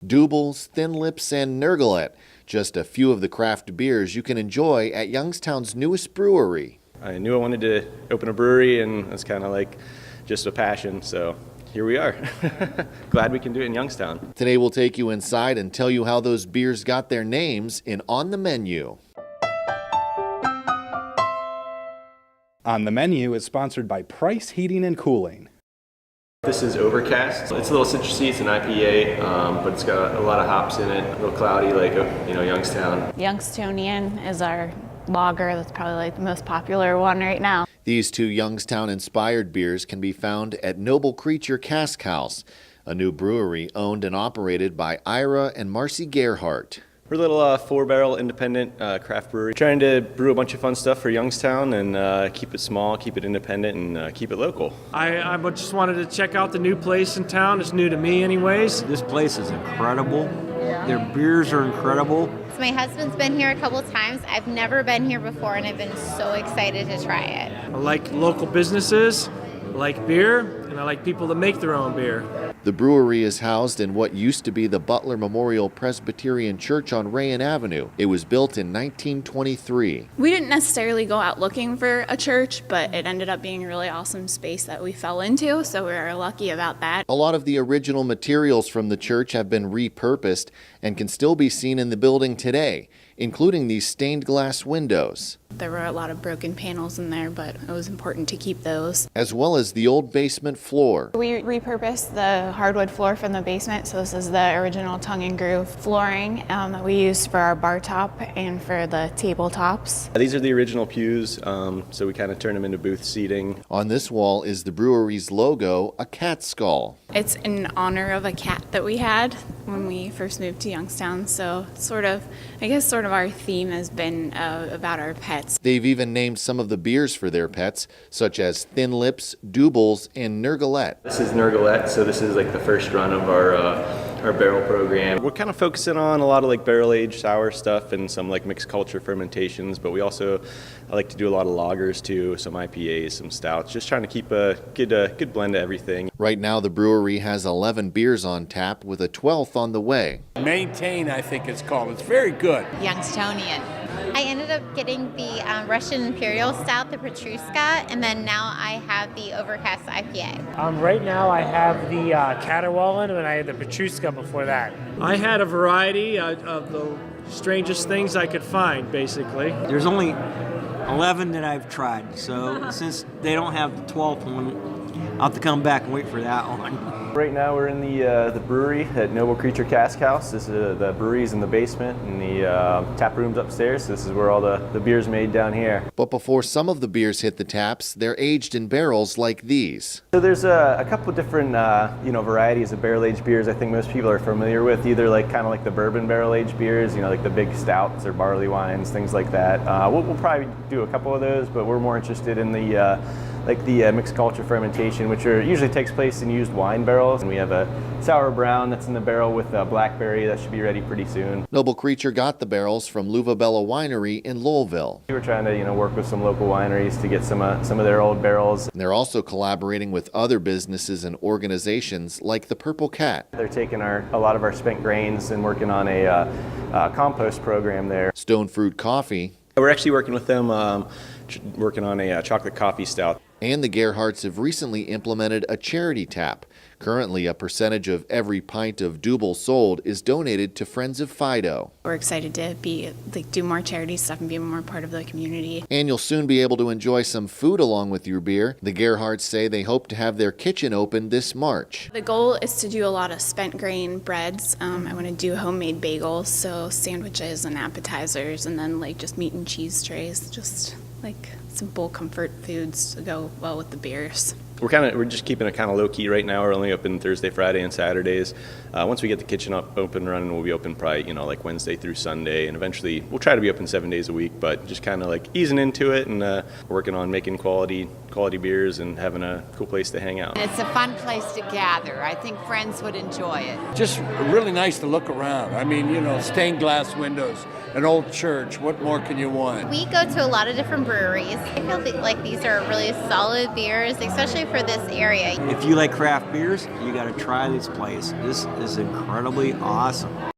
Doubles, Thin Lips, and Nergalet, just a few of the craft beers you can enjoy at Youngstown's newest brewery. I knew I wanted to open a brewery, and it's kind of like just a passion, so here we are. Glad we can do it in Youngstown. Today we'll take you inside and tell you how those beers got their names in On the Menu. On the Menu is sponsored by Price Heating and Cooling. This is Overcast. It's a little citrusy, it's an IPA, but it's got a lot of hops in it, a little cloudy like, Youngstown. Youngstonian is our lager. That's probably like the most popular one right now. These two Youngstown-inspired beers can be found at Noble Creature Cask House, a new brewery owned and operated by Ira and Marcy Gerhardt. We're a little 4-barrel independent craft brewery, trying to brew a bunch of fun stuff for Youngstown and keep it small, keep it independent, and keep it local. I just wanted to check out the new place in town. It's new to me anyways. This place is incredible. Their beers are incredible. My husband's been here a couple times. I've never been here before, and I've been so excited to try it. I like local businesses, I like beer, and I like people that make their own beer. The brewery is housed in what used to be the Butler Memorial Presbyterian Church on Rayen Avenue. It was built in 1923. We didn't necessarily go out looking for a church, but it ended up being a really awesome space that we fell into, so we were lucky about that. A lot of the original materials from the church have been repurposed and can still be seen in the building today, including these stained glass windows. There were a lot of broken panels in there, but it was important to keep those. As well as the old basement floor. We repurposed the hardwood floor from the basement, so this is the original tongue and groove flooring that we used for our bar top and for the tabletops. These are the original pews, so we kind of turn them into booth seating. On this wall is the brewery's logo, a cat skull. It's in honor of a cat that we had when we first moved to Youngstown, so sort of our theme has been about our pets. They've even named some of the beers for their pets, such as Thin Lips, Doubles, and Nergalet. This is Nergalet, so this is like the first run of our barrel program. We're kind of focusing on a lot of like barrel-aged sour stuff and some like mixed culture fermentations, but I like to do a lot of lagers too, some IPAs, some stouts, just trying to keep a good blend of everything. Right now the brewery has 11 beers on tap with a 12th on the way. Maintain, I think it's called. It's very good. Youngstonian. I ended up getting the Russian Imperial Stout, the Petrushka, and then now I have the Overcast IPA. Right now I have the Caterwaulen, and I had the Petrushka before that. I had a variety of the strangest things I could find, basically. There's only 11 that I've tried, so since they don't have the 12th one, I'll have to come back and wait for that one. Right now we're in the brewery at Noble Creature Cask House. This is the brewery's in the basement, and the tap room's upstairs. This is where all the beer's made down here. But before some of the beers hit the taps, they're aged in barrels like these. So there's a couple of different varieties of barrel-aged beers I think most people are familiar with, either kind of like the bourbon barrel-aged beers, like the big stouts or barley wines, things like that. We'll probably do a couple of those, but we're more interested in the mixed culture fermentation, which usually takes place in used wine barrels. And we have a sour brown that's in the barrel with a blackberry that should be ready pretty soon. Noble Creature got the barrels from Luvabella Winery in Louisville. We were trying to work with some local wineries to get some of their old barrels. And they're also collaborating with other businesses and organizations like the Purple Cat. They're taking a lot of our spent grains and working on a compost program there. Stone Fruit Coffee. We're actually working with them, working on a chocolate coffee stout. And the Gerhardts have recently implemented a charity tap. Currently, a percentage of every pint of Double sold is donated to Friends of Fido. We're excited to do more charity stuff and be more part of the community. And you'll soon be able to enjoy some food along with your beer. The Gerhardts say they hope to have their kitchen open this March. The goal is to do a lot of spent grain breads. I want to do homemade bagels, so sandwiches and appetizers, and then just meat and cheese trays, just simple comfort foods to go well with the beers. We're just keeping it kind of low key right now. We're only open Thursday, Friday, and Saturdays. Once we get the kitchen open and running, we'll be open probably Wednesday through Sunday, and eventually we'll try to be open 7 days a week. But just kind of easing into it and working on making quality beers and having a cool place to hang out. It's a fun place to gather. I think friends would enjoy it. Just really nice to look around. I mean, stained glass windows, an old church. What more can you want? We go to a lot of different breweries, I feel like these are really solid beers, especially for this area. If you like craft beers, you got to try this place. This is incredibly awesome.